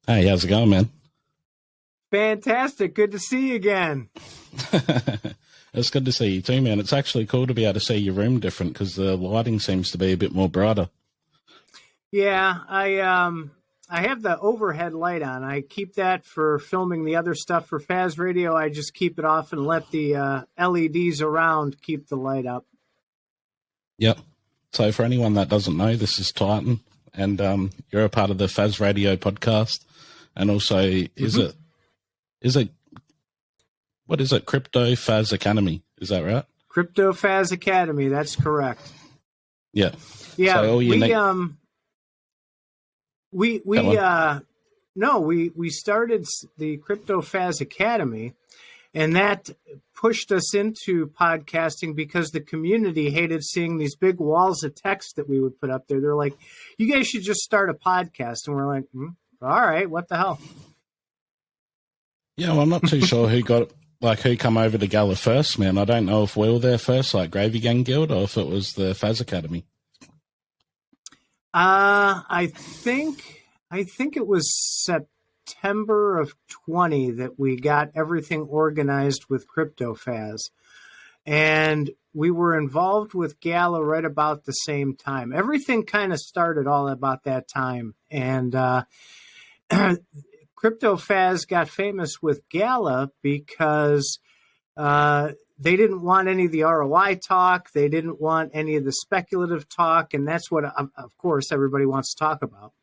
Hey, how's it going, man? Fantastic. Good to see you again. It's good to see you too, man. It's actually cool to be able to see your room different because the lighting seems to be a bit more brighter. Yeah, I have the overhead light on. I keep that for filming the other stuff for Faz Radio. I just keep it off and let the LEDs around keep the light up. Yep. So for anyone that doesn't know, this is Titan, and you're a part of the Faz Radio Podcast, and also is it what is it? CryptoFaz Academy, is that right? CryptoFaz Academy, that's correct. Yeah. Yeah. So we started the CryptoFaz Academy, and that pushed us into podcasting because the community hated seeing these big walls of text that we would put up there. They're like, you guys should just start a podcast. And we're like, all right, what the hell? Yeah, well, I'm not too sure who come over to Gala first, man. I don't know if we were there first, like Gravy Gang Guild, or if it was the Faz Academy. I think it was September of 20 that we got everything organized with CryptoFaz, and we were involved with Gala right about the same time. Everything kind of started all about that time, and CryptoFaz got famous with Gala because they didn't want any of the ROI talk. They didn't want any of the speculative talk. And that's what, of course, everybody wants to talk about.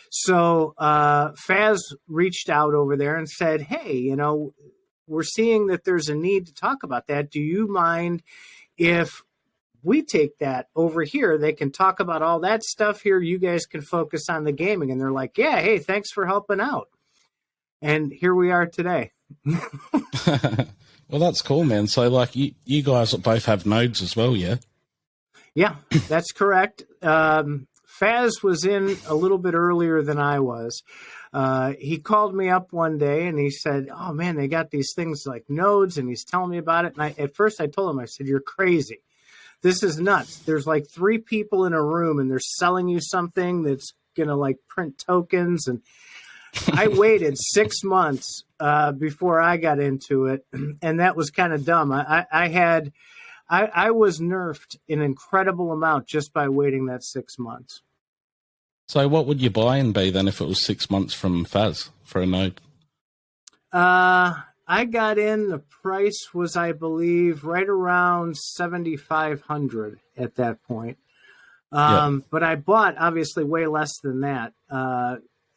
So Faz reached out over there and said, hey, we're seeing that there's a need to talk about that. Do you mind if we take that over here? They can talk about all that stuff here. You guys can focus on the gaming. And they're like, yeah, hey, thanks for helping out. And here we are today. Well, that's cool, man. So, like, you guys both have nodes as well, yeah? Yeah, that's correct. Faz was in a little bit earlier than I was. He called me up one day and he said, oh, man, they got these things like nodes, and he's telling me about it. And at first I told him, I said, you're crazy. This is nuts. There's like 3 people in a room and they're selling you something that's going to like print tokens. And I waited 6 months before I got into it, and that was kind of dumb. I was nerfed an incredible amount just by waiting that 6 months. So what would your buy-in be then if it was 6 months from Faz for a node? I got in, the price was, I believe, right around $7,500 at that point. But I bought, obviously, way less than that.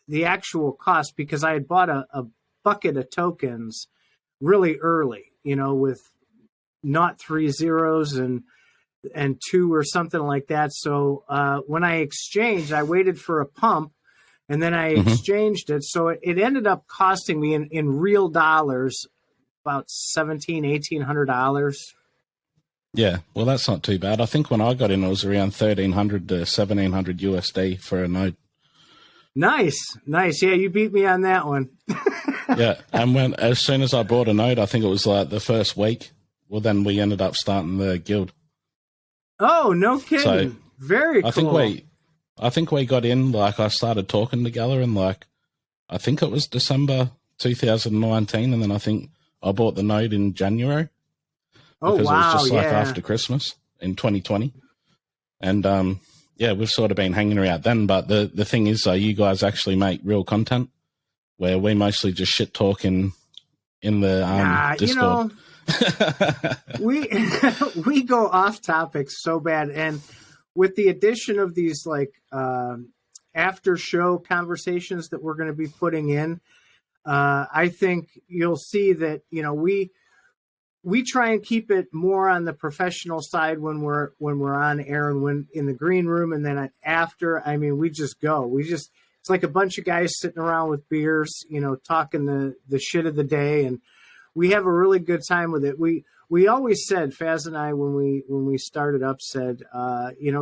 The actual cost, because I had bought a bucket of tokens really early, with not 3 zeros and 2 or something like that. So when I exchanged, I waited for a pump, and then I exchanged it. So it ended up costing me in real dollars about $1,800. Yeah, well, that's not too bad. I think when I got in, it was around $1,300 to $1,700 USD for a node. Nice. Yeah, you beat me on that one. Yeah, and as soon as I bought a node, I think it was like the first week. Well, then we ended up starting the guild. Oh, no kidding! So very cool. I think we got in. Like, I started talking to Gala in I think it was December 2019, and then I think I bought the node in January. Oh, because wow! It was just after Christmas in 2020, and yeah, we've sort of been hanging around then. But the thing is, you guys actually make real content, where we mostly just shit talking in the Discord. We go off topic so bad, and with the addition of these after show conversations that we're going to be putting in, I think you'll see that we try and keep it more on the professional side when we're on air and when in the green room, and then after, I mean, we just go. It's like a bunch of guys sitting around with beers, talking the shit of the day, and we have a really good time with it. We always said, Faz and I, when we started up, said,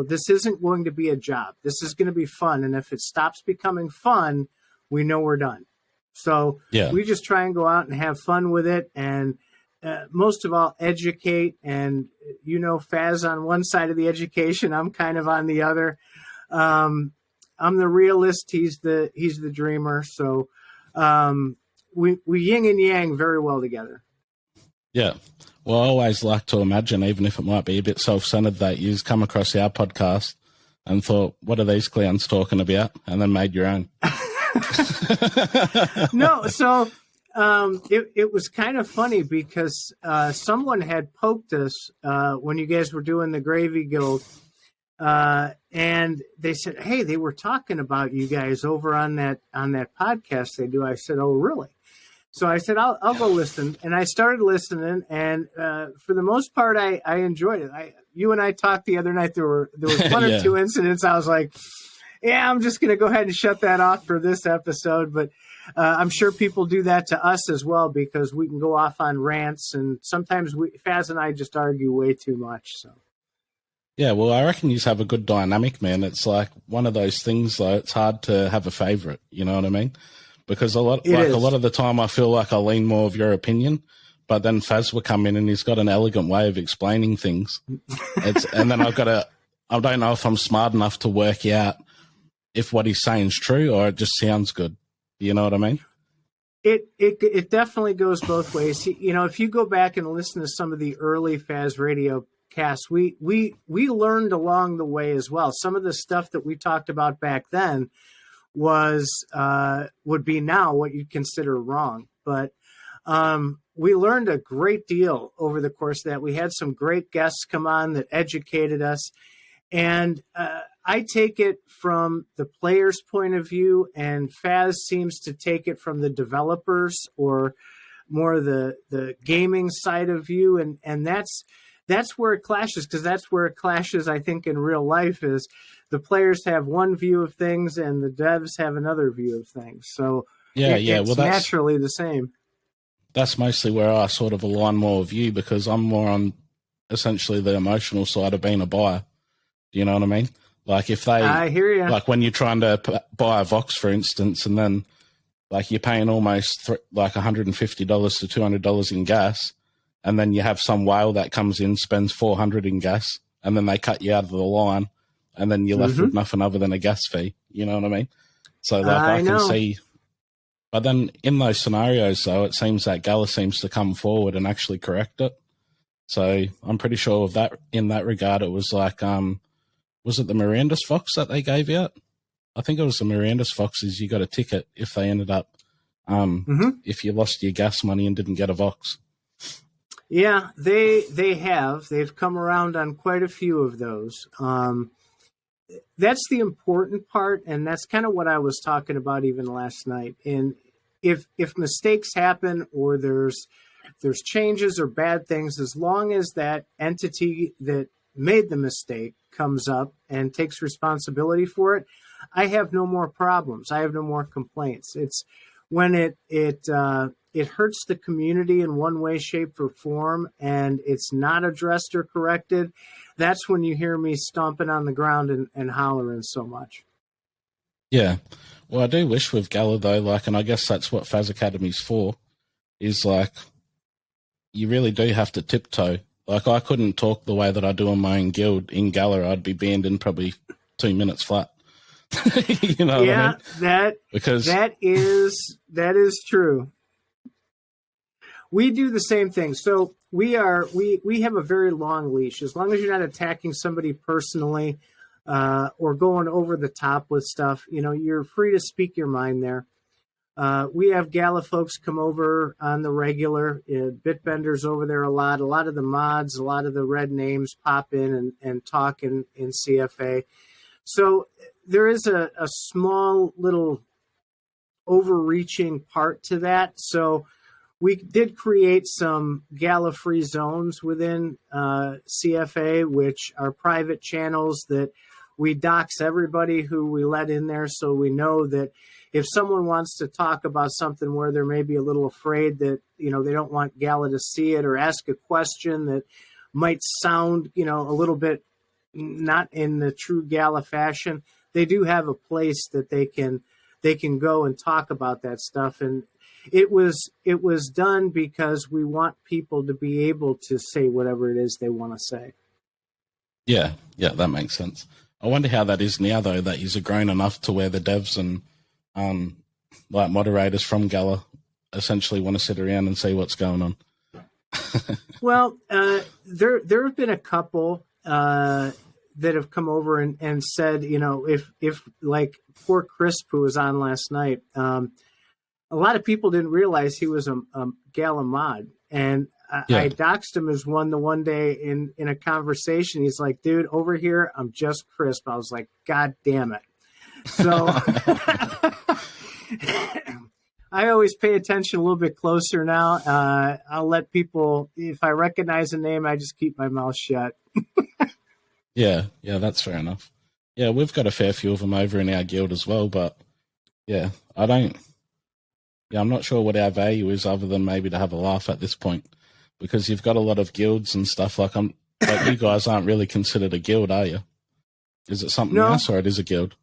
this isn't going to be a job. This is going to be fun, and if it stops becoming fun, we know we're done. So we just try and go out and have fun with it, and most of all, educate. And Faz on one side of the education, I'm kind of on the other. I'm the realist. He's the dreamer. So we yin and yang very well together. Yeah. Well, I always like to imagine, even if it might be a bit self-centered, that you've come across our podcast and thought, what are these clowns talking about? And then made your own. No, so it was kind of funny because someone had poked us when you guys were doing the Gravy Guild, and they said, hey, they were talking about you guys over on that podcast they do. I said, oh, really? So I said, I'll go listen. And I started listening, and for the most part, I enjoyed it. You and I talked the other night. There was one or two incidents. I was like, yeah, I'm just going to go ahead and shut that off for this episode. But I'm sure people do that to us as well, because we can go off on rants, and sometimes Faz and I just argue way too much. So. Yeah, well, I reckon you have a good dynamic, man. It's like one of those things, though. It's hard to have a favorite. You know what I mean? Because a lot of the time, I feel like I lean more of your opinion, but then Faz will come in and he's got an elegant way of explaining things. And then I don't know if I'm smart enough to work out if what he's saying is true or it just sounds good. You know what I mean? It definitely goes both ways. You know, if you go back and listen to some of the early Faz Radio casts, we learned along the way as well. Some of the stuff that we talked about back then would be now what you'd consider wrong. But we learned a great deal over the course of that. We had some great guests come on that educated us. And I take it from the player's point of view, and Faz seems to take it from the developers or more the gaming side of view. And that's where it clashes, because that's where it clashes, I think, in real life, is the players have one view of things and the devs have another view of things. So it's naturally the same. That's mostly where I sort of align more with you, because I'm more on essentially the emotional side of being a buyer. Do you know what I mean? Like I hear you. Like when you're trying to buy a Vox, for instance, and then like you're paying almost like $150 to $200 in gas, and then you have some whale that comes in, spends $400 in gas, and then they cut you out of the line, and then you're left with nothing other than a gas fee. You know what I mean? So like I can see. But then in those scenarios, though, it seems that Gala seems to come forward and actually correct it. So I'm pretty sure of that. In that regard, it was like, was it the Miranda's Fox that they gave out? I think it was the Miranda's Foxes. You got a ticket if they ended up, if you lost your gas money and didn't get a Vox. Yeah, they have. They've come around on quite a few of those. That's the important part, and that's kind of what I was talking about even last night. And if mistakes happen or there's changes or bad things, as long as that entity that made the mistake comes up and takes responsibility for it, I have no more problems. I have no more complaints. It's when it hurts the community in one way, shape, or form, and it's not addressed or corrected. That's when you hear me stomping on the ground and hollering so much. Yeah. Well, I do wish with Gala, though, like, and I guess that's what Faz Academy's for, is like, you really do have to tiptoe. Like, I couldn't talk the way that I do in my own guild in Gala. I'd be banned in probably 2 minutes flat. You know what I mean? That is true. We do the same thing. So we have a very long leash. As long as you're not attacking somebody personally or going over the top with stuff, you know, you're free to speak your mind there. We have Gala folks come over on the regular. Bitbender's over there a lot. A lot of the mods, a lot of the red names pop in and talk in CFA. So there is a small little overreaching part to that. So we did create some Gala-free zones within CFA, which are private channels that we dox everybody who we let in there, so we know that if someone wants to talk about something where they're maybe a little afraid that, you know, they don't want Gala to see it, or ask a question that might sound, you know, a little bit not in the true Gala fashion, they do have a place that they can go and talk about that stuff. And it was done because we want people to be able to say whatever it is they want to say. Yeah, that makes sense. I wonder how that is now, though, that he's grown enough to where the devs and like moderators from Gala essentially want to sit around and see what's going on? Well, there have been a couple that have come over and said, if like poor Crisp, who was on last night, a lot of people didn't realize he was a Gala mod. And I doxed him as the one day in a conversation. He's like, dude, over here, I'm just Crisp. I was like, God damn it. So I always pay attention a little bit closer now. I'll let people, if I recognize a name, I just keep my mouth shut. Yeah, that's fair enough. Yeah, we've got a fair few of them over in our guild as well, but I'm not sure what our value is other than maybe to have a laugh at this point, because you've got a lot of guilds and stuff. Like you guys aren't really considered a guild, are you? Is it something else, or it is a guild?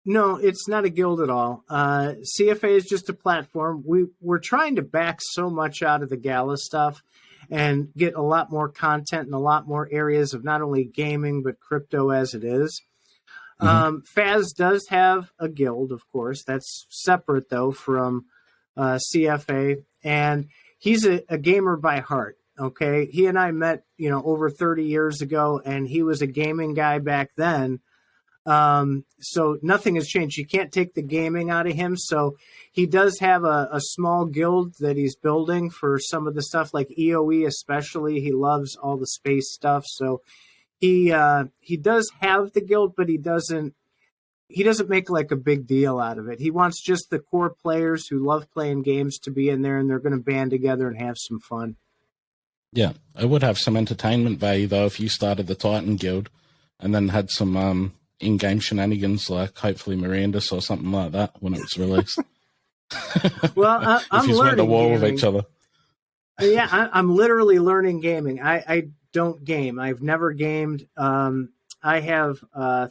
No, it's not a guild at all. CFA is just a platform. We're trying to back so much out of the Gala stuff and get a lot more content in a lot more areas of not only gaming, but crypto as it is. Faz does have a guild, of course. That's separate, though, from CFA. And he's a gamer by heart, okay? He and I met, over 30 years ago, and he was a gaming guy back then. So nothing has changed. You can't take the gaming out of him. So he does have a small guild that he's building for some of the stuff like EOE, especially. He loves all the space stuff. So he does have the guild, but he doesn't make like a big deal out of it. He wants just the core players who love playing games to be in there, and they're going to band together and have some fun. Yeah. It would have some entertainment value though if you started the Titan guild and then had some, in-game shenanigans, like hopefully Miranda's or something like that when it's released. Well, I'm learning went to war with each other. Yeah, I'm literally learning gaming. I don't game. I've never gamed. I have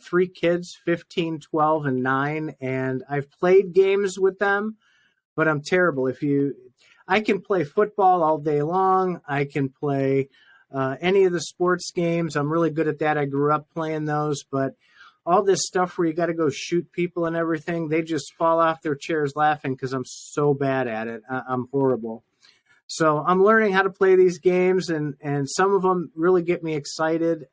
3 kids, 15, 12, and 9, and I've played games with them, but I'm terrible. I can play football all day long. I can play any of the sports games. I'm really good at that. I grew up playing those, but all this stuff where you got to go shoot people and everything, they just fall off their chairs laughing because I'm so bad at it. I'm horrible. So I'm learning how to play these games, and some of them really get me excited.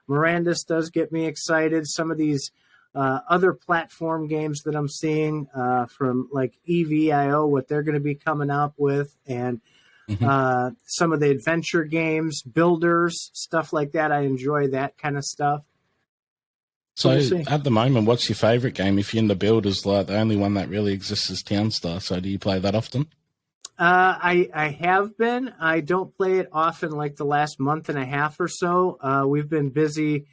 Miranda's does get me excited. Some of these other platform games that I'm seeing from like EVIO, what they're going to be coming up with, and some of the adventure games, builders, stuff like that. I enjoy that kind of stuff. So at the moment, what's your favorite game? If you're in the builders, like the only one that really exists is Townstar. So do you play that often? I have been. I don't play it often, like the last month and a half or so. We've been busy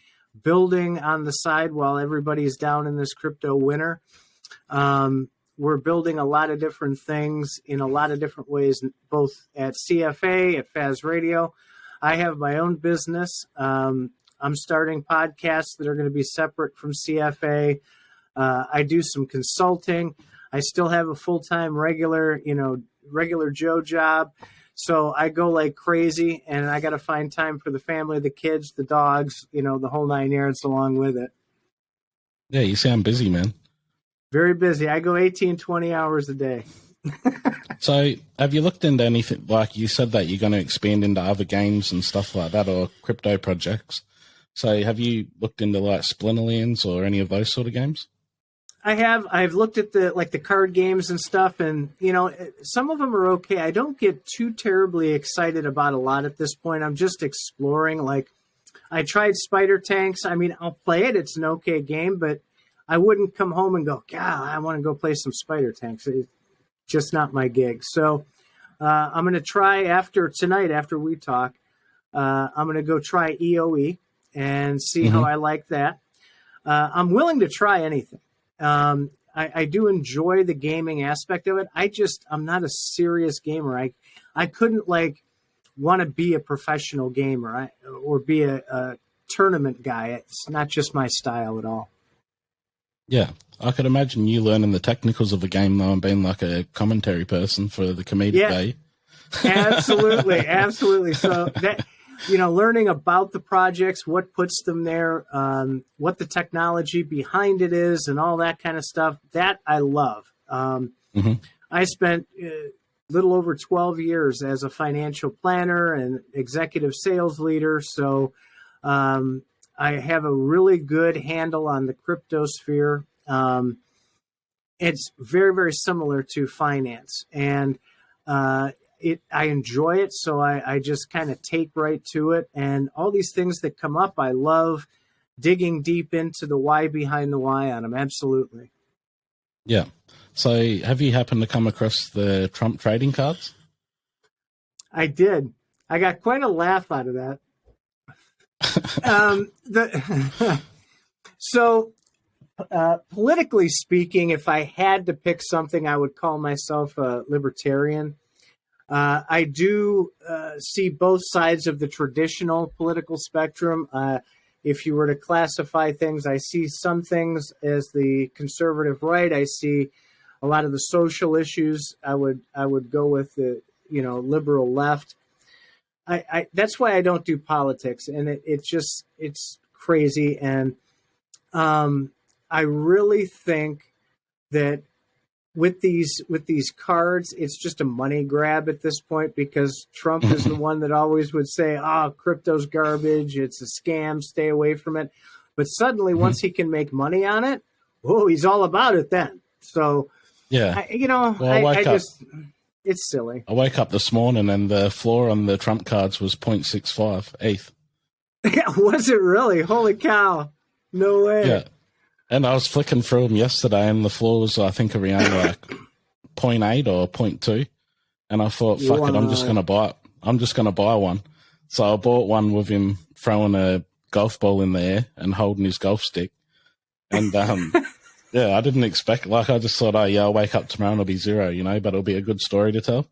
building on the side while everybody's down in this crypto winter. We're building a lot of different things in a lot of different ways, both at CFA, at Faz Radio. I have my own business. I'm starting podcasts that are going to be separate from CFA. I do some consulting. I still have a full-time regular Joe job. So I go like crazy, and I got to find time for the family, the kids, the dogs, the whole 9 yards along with it. Yeah, you sound busy, man. Very busy. I go 18, 20 hours a day. So have you looked into anything, like you said that you're going to expand into other games and stuff like that, or crypto projects? So have you looked into like Splinterlands or any of those sort of games? I have. I've looked at the card games and stuff, and some of them are okay. I don't get too terribly excited about a lot at this point. I'm just exploring. Like, I tried Spider Tanks. I mean, I'll play it. It's an okay game, but I wouldn't come home and go, God, I want to go play some Spider Tanks. It's just not my gig. So I'm going to try tonight after we talk. I'm going to go try EOE and see how I like that. I'm willing to try anything. I do enjoy the gaming aspect of it. I'm not a serious gamer. I couldn't want to be a professional gamer or be a tournament guy. It's not just my style at all. Yeah, I could imagine you learning the technicals of the game though and being like a commentary person for the comedic value. Absolutely, absolutely. So that learning about the projects, what puts them there, what the technology behind it is, and all that kind of stuff, that I love. I spent a little over 12 years as a financial planner and executive sales leader. So I have a really good handle on the crypto sphere. It's very, very similar to finance, and I enjoy it. So I just kind of take right to it, and all these things that come up, I love digging deep into the why behind the why on them. Absolutely. Yeah. So have you happened to come across the Trump trading cards? I did. I got quite a laugh out of that. So politically speaking, if I had to pick something, I would call myself a libertarian. I do see both sides of the traditional political spectrum. If you were to classify things, I see some things as the conservative right. I see a lot of the social issues. I would go with the liberal left. That's why I don't do politics, and it's crazy. And I really think that with these cards, it's just a money grab at this point, because Trump is the one that always would say, crypto's garbage, it's a scam, stay away from it. But suddenly, once he can make money on it, he's all about it then. So, yeah, it's silly. I woke up this morning and the floor on the Trump cards was 0.65 ETH. Was it really? Holy cow. No way. Yeah. And I was flicking through them yesterday, and the floor was, I think, around like 0.8 or 0.2. And I thought, fuck it, I'm just going to buy it. I'm just going to buy one. So I bought one with him throwing a golf ball in the air and holding his golf stick. And, yeah, I didn't expect, I just thought, I'll wake up tomorrow and it'll be zero, but it'll be a good story to tell,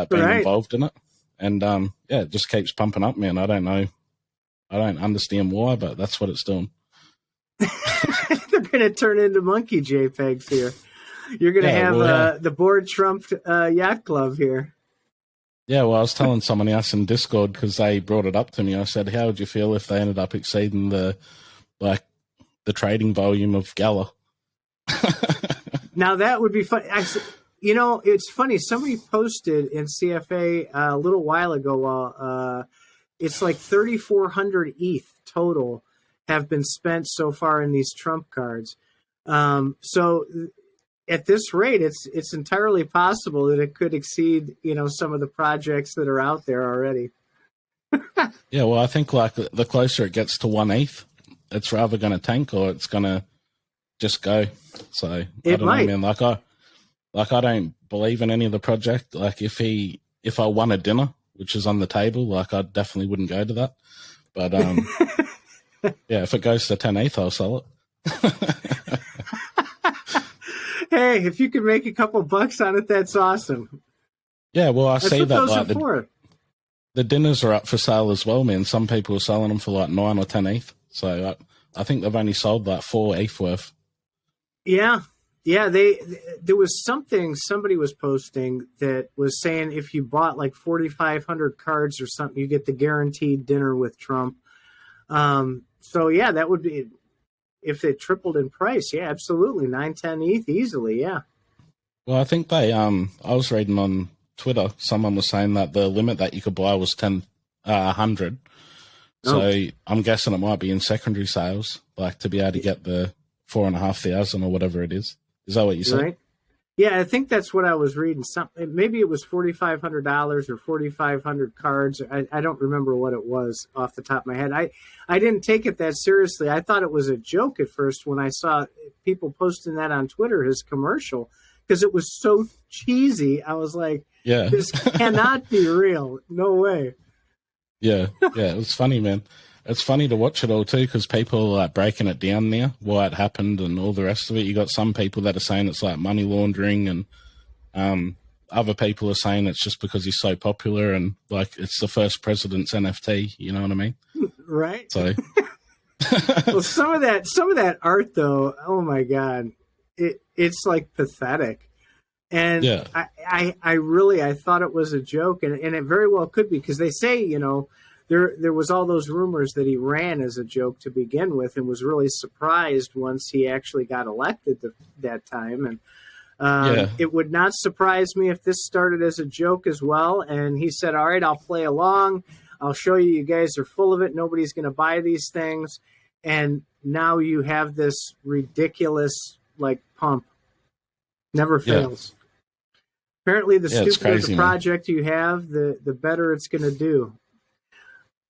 being involved in it. And, it just keeps pumping up, man. I don't know. I don't understand why, but that's what it's doing. They're going to turn into monkey JPEGs here. You're going to have the board trumped yacht club here. Yeah, well, I was telling someone else in Discord because they brought it up to me. I said, how would you feel if they ended up exceeding the trading volume of Gala? Now, that would be fun. It's funny. Somebody posted in CFA a little while ago, it's like 3,400 ETH total have been spent so far in these Trump cards. So at this rate, it's entirely possible that it could exceed, some of the projects that are out there already. Yeah, well, I think the closer it gets to 1 ETH, it's rather going to tank or it's going to just go. So I don't know, man. I don't believe in any of the project. Like if I won a dinner, which is on the table, I definitely wouldn't go to that. But yeah, if it goes to 10 ETH, I'll sell it. Hey, if you can make a couple bucks on it, that's awesome. Yeah, well, I see that the dinners are up for sale as well, man. Some people are selling them for 9 or 10 ETH. So I think they've only sold 4 ETH worth. Yeah. Yeah, there was somebody was posting that was saying if you bought 4,500 cards or something, you get the guaranteed dinner with Trump. So yeah, that would be, if it tripled in price. Yeah, absolutely. 9-10 ETH easily. Yeah. Well, I think I was reading on Twitter, someone was saying that the limit that you could buy was 100. So I'm guessing it might be in secondary sales, to be able to get the 4,500 or whatever it is. Is that what you said? Right. Yeah, I think that's what I was reading. Maybe it was $4,500 or 4,500 cards. I don't remember what it was off the top of my head. I didn't take it that seriously. I thought it was a joke at first when I saw people posting that on Twitter, his commercial, because it was so cheesy. I was like, this cannot be real. No way. Yeah, it was funny, man. It's funny to watch it all too, because people are breaking it down now, why it happened and all the rest of it. You got some people that are saying it's money laundering, and other people are saying it's just because he's so popular and it's the first president's NFT. You know what I mean? Right. So, well, some of that art though, oh my God, it's pathetic. And yeah. I thought it was a joke, and it very well could be, because they say, there was all those rumors that he ran as a joke to begin with and was really surprised once he actually got elected that time. It would not surprise me if this started as a joke as well. And he said, all right, I'll play along. I'll show you. You guys are full of it. Nobody's going to buy these things. And now you have this ridiculous pump. Never fails. Apparently, the stupider the project you have, the better it's going to do.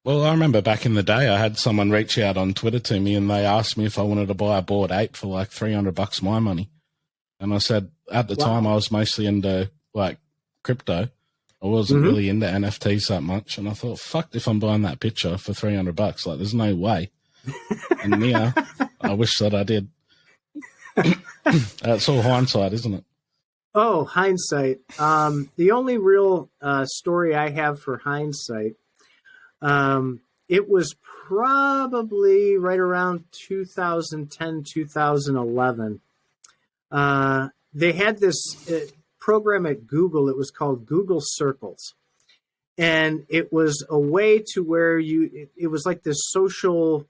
Well, I remember back in the day, I had someone reach out on Twitter to me, and they asked me if I wanted to buy a Bored Ape for like $300 my money. And I said, at the time, I was mostly into crypto. I wasn't really into NFTs that much. And I thought, fuck if I'm buying that picture for $300. There's no way. And yeah, I wish that I did. It's all hindsight, isn't it? Oh, hindsight. The only real story I have for hindsight, it was probably right around 2010, 2011. They had this program at Google. It was called Google Circles. And it was a way to where it was like this social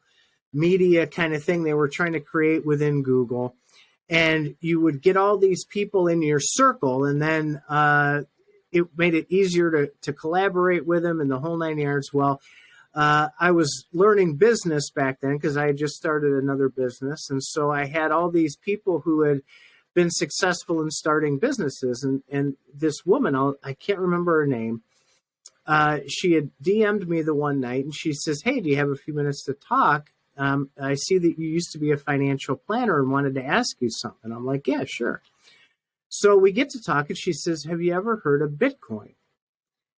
media kind of thing they were trying to create within Google. And you would get all these people in your circle, and then it made it easier to collaborate with them and the whole 9 yards. Well, I was learning business back then because I had just started another business. And so I had all these people who had been successful in starting businesses. And this woman, I can't remember her name, she had DM'd me the one night, and she says, hey, do you have a few minutes to talk? I see that you used to be a financial planner and wanted to ask you something. I'm like, yeah, sure. So we get to talk, and she says, have you ever heard of Bitcoin?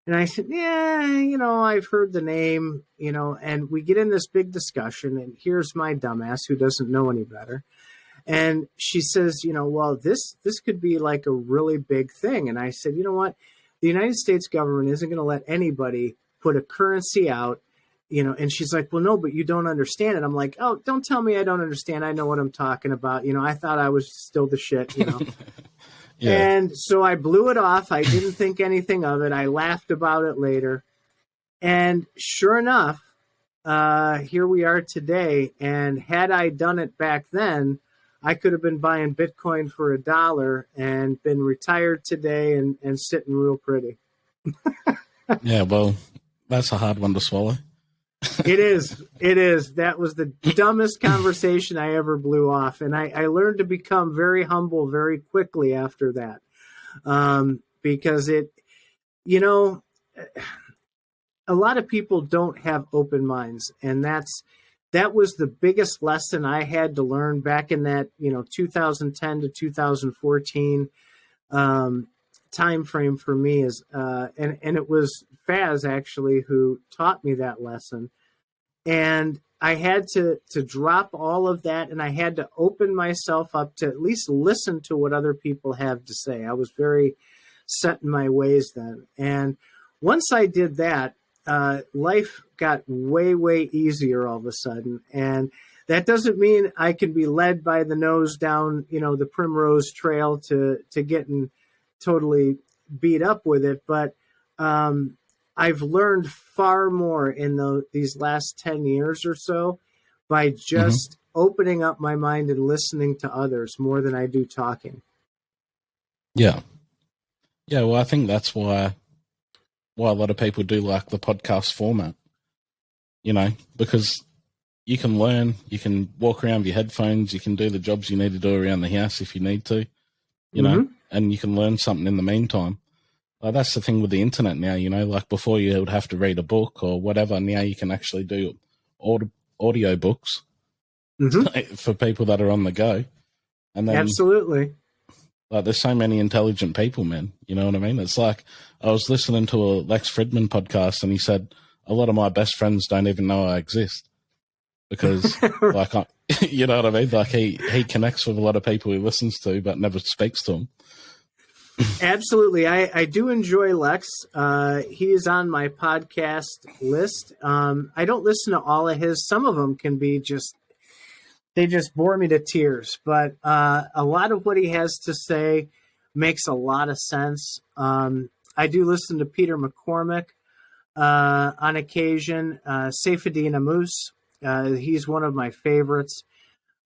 And I said, yeah, I've heard the name, and we get in this big discussion, and here's my dumbass who doesn't know any better. And she says, well, this could be like a really big thing. And I said, you know what? The United States government isn't going to let anybody put a currency out, and she's like, well, no, but you don't understand it. I'm like, oh, don't tell me I don't understand. I know what I'm talking about. I thought I was still the shit, Yeah. And so I blew it off. I didn't think anything of it. I laughed about it later. And sure enough, here we are today. And had I done it back then, I could have been buying Bitcoin for $1 and been retired today and sitting real pretty. Yeah, well, that's a hard one to swallow. It is. That was the dumbest conversation I ever blew off. And I learned to become very humble very quickly after that. Because a lot of people don't have open minds. And that was the biggest lesson I had to learn back in that, 2010 to 2014 time frame for me is, and it was Faz actually who taught me that lesson. And I had to drop all of that, and I had to open myself up to at least listen to what other people have to say. I was very set in my ways then. And once I did that, life got way, way easier all of a sudden. And that doesn't mean I can be led by the nose down, the primrose trail to getting totally beat up with it. But I've learned far more in these last 10 years or so by just opening up my mind and listening to others more than I do talking. Yeah. Yeah, well, I think that's why a lot of people do like the podcast format, because you can learn, you can walk around with your headphones, you can do the jobs you need to do around the house if you need to, and you can learn something in the meantime. That's the thing with the internet now, like before you would have to read a book or whatever. Now you can actually do audio books for people that are on the go. And then, absolutely. There's so many intelligent people, man. You know what I mean? It's like I was listening to a Lex Fridman podcast, and he said a lot of my best friends don't even know I exist because, you know what I mean? Like he connects with a lot of people he listens to, but never speaks to them. Absolutely. I do enjoy Lex. He is on my podcast list. I don't listen to all of his. Some of them can be they just bore me to tears. But a lot of what he has to say makes a lot of sense. I do listen to Peter McCormick on occasion. Seyfuddin Ammous, he's one of my favorites.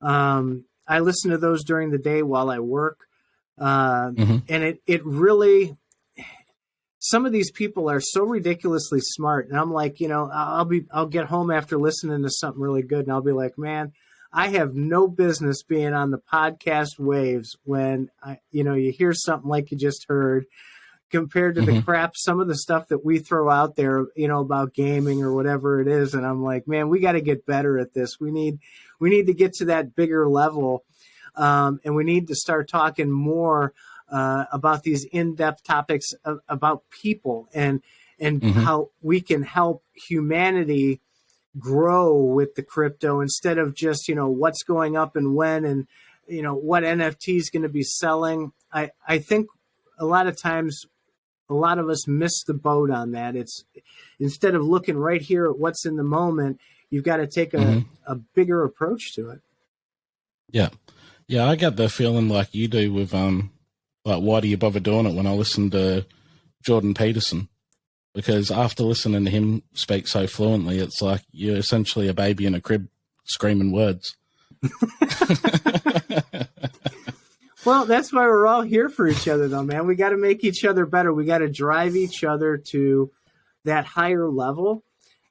I listen to those during the day while I work. And it really, some of these people are so ridiculously smart. And I'm like, I'll get home after listening to something really good, and I'll be like, man, I have no business being on the podcast waves when you hear something like you just heard, compared to the crap, some of the stuff that we throw out there, about gaming or whatever it is. And I'm like, man, we got to get better at this. We need to get to that bigger level. And we need to start talking more about these in-depth topics about people and how we can help humanity grow with the crypto, instead of just, what's going up and when, and, what NFT is going to be selling. I think a lot of times, a lot of us miss the boat on that. It's, instead of looking right here at what's in the moment, you've got to take a bigger approach to it. Yeah. Yeah, I get the feeling like you do with, like, why do you bother doing it, when I listen to Jordan Peterson? Because after listening to him speak so fluently, it's like you're essentially a baby in a crib screaming words. Well, that's why we're all here for each other, though, man. We got to make each other better. We got to drive each other to that higher level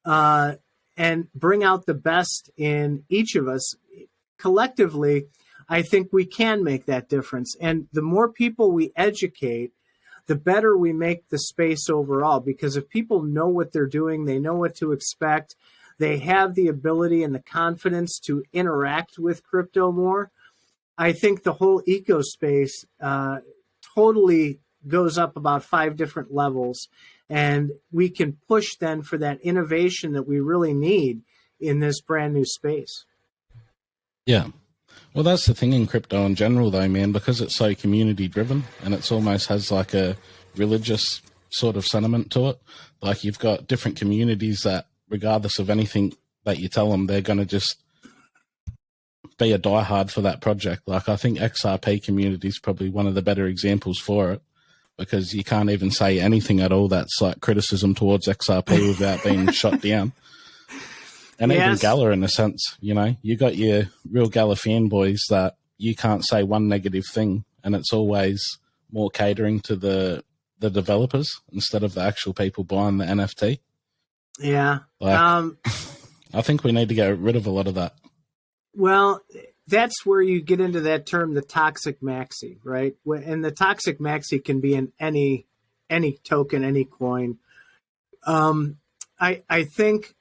and bring out the best in each of us. Collectively, I think we can make that difference. And the more people we educate, the better we make the space overall. Because if people know what they're doing, they know what to expect, they have the ability and the confidence to interact with crypto more, I think the whole eco space totally goes up about 5 different levels. And we can push then for that innovation that we really need in this brand new space. Yeah. Well, that's the thing in crypto in general, though, man, because it's so community driven and it's almost has like a religious sort of sentiment to it. Like, you've got different communities that, regardless of anything that you tell them, they're going to just be a diehard for that project. Like, I think XRP community is probably one of the better examples for it, because you can't even say anything at all that's like criticism towards XRP without being shot down. And even Gala, in a sense, you got your real Gala fanboys that you can't say one negative thing, and it's always more catering to the developers instead of the actual people buying the NFT. Yeah. Like, I think we need to get rid of a lot of that. Well, that's where you get into that term, the toxic maxi, right? And the toxic maxi can be in any token, any coin. I think,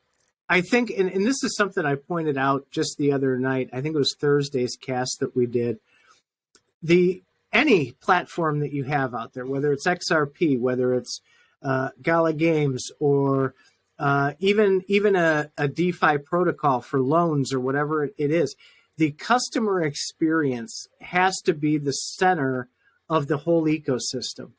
and this is something I pointed out just the other night. I think it was Thursday's cast that we did. Any platform that you have out there, whether it's XRP, whether it's Gala Games, or even a DeFi protocol for loans or whatever it is, the customer experience has to be the center of the whole ecosystem.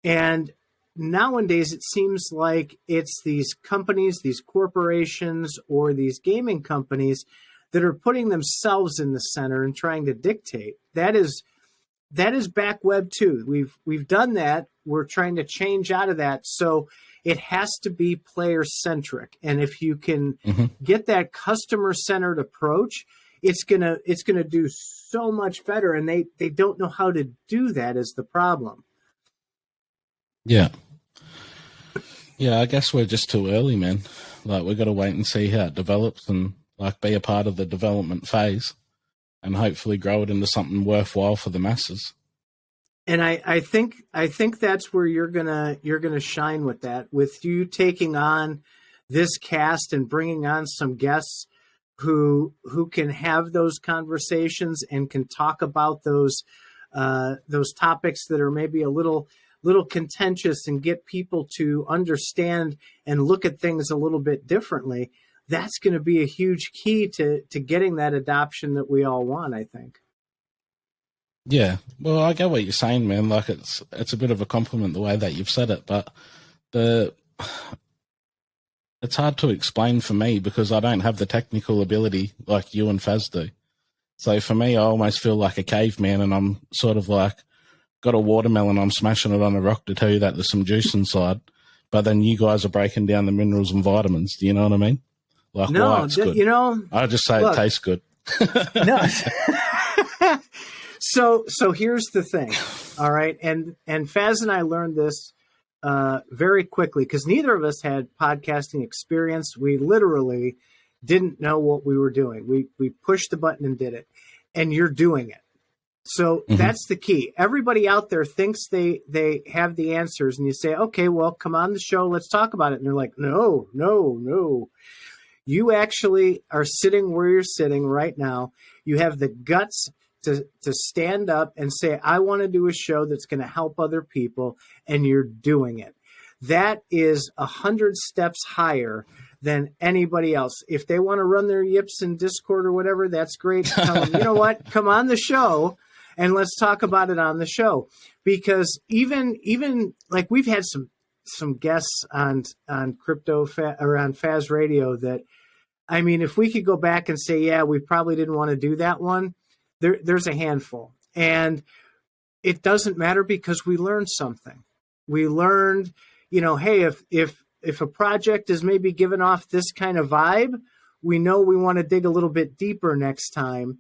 And nowadays, it seems like it's these companies, these corporations, or these gaming companies that are putting themselves in the center and trying to dictate. That is back web too. We've done that. We're trying to change out of that. So it has to be player centric. And if you can get that customer centered approach, it's gonna do so much better. And they don't know how to do that is the problem. Yeah. Yeah, I guess we're just too early, man. Like, we've got to wait and see how it develops and, like, be a part of the development phase and hopefully grow it into something worthwhile for the masses. And I think that's where you're gonna shine with that, with you taking on this cast and bringing on some guests who can have those conversations and can talk about those topics that are maybe a little contentious and get people to understand and look at things a little bit differently. That's going to be a huge key to getting that adoption that we all want, I think. Yeah. Well, I get what you're saying, man. Like, it's a bit of a compliment the way that you've said it, but it's hard to explain for me because I don't have the technical ability like you and Faz do. So for me, I almost feel like a caveman, and I'm sort of like, got a watermelon, I'm smashing it on a rock to tell you that there's some juice inside, but then you guys are breaking down the minerals and vitamins. Do you know what I mean? Like, no, why it's good. You know, I just say, look, it tastes good. No. So here's the thing. All right. And Faz and I learned this very quickly because neither of us had podcasting experience. We literally didn't know what we were doing. We pushed the button and did it, and you're doing it. So that's the key. Everybody out there thinks they have the answers, and you say, okay, well, come on the show. Let's talk about it. And they're like, no. You actually are sitting where you're sitting right now. You have the guts to stand up and say, I want to do a show that's going to help other people, and you're doing it. That is 100 steps higher than anybody else. If they want to run their yips in Discord or whatever, that's great. Tell them, you know what? Come on the show and let's talk about it on the show. Because even like we've had some guests on or on Faz Radio that, I mean, if we could go back and say, yeah, we probably didn't want to do that one, there's a handful. And it doesn't matter because we learned something. We learned, hey, if a project is maybe giving off this kind of vibe, we know we want to dig a little bit deeper next time.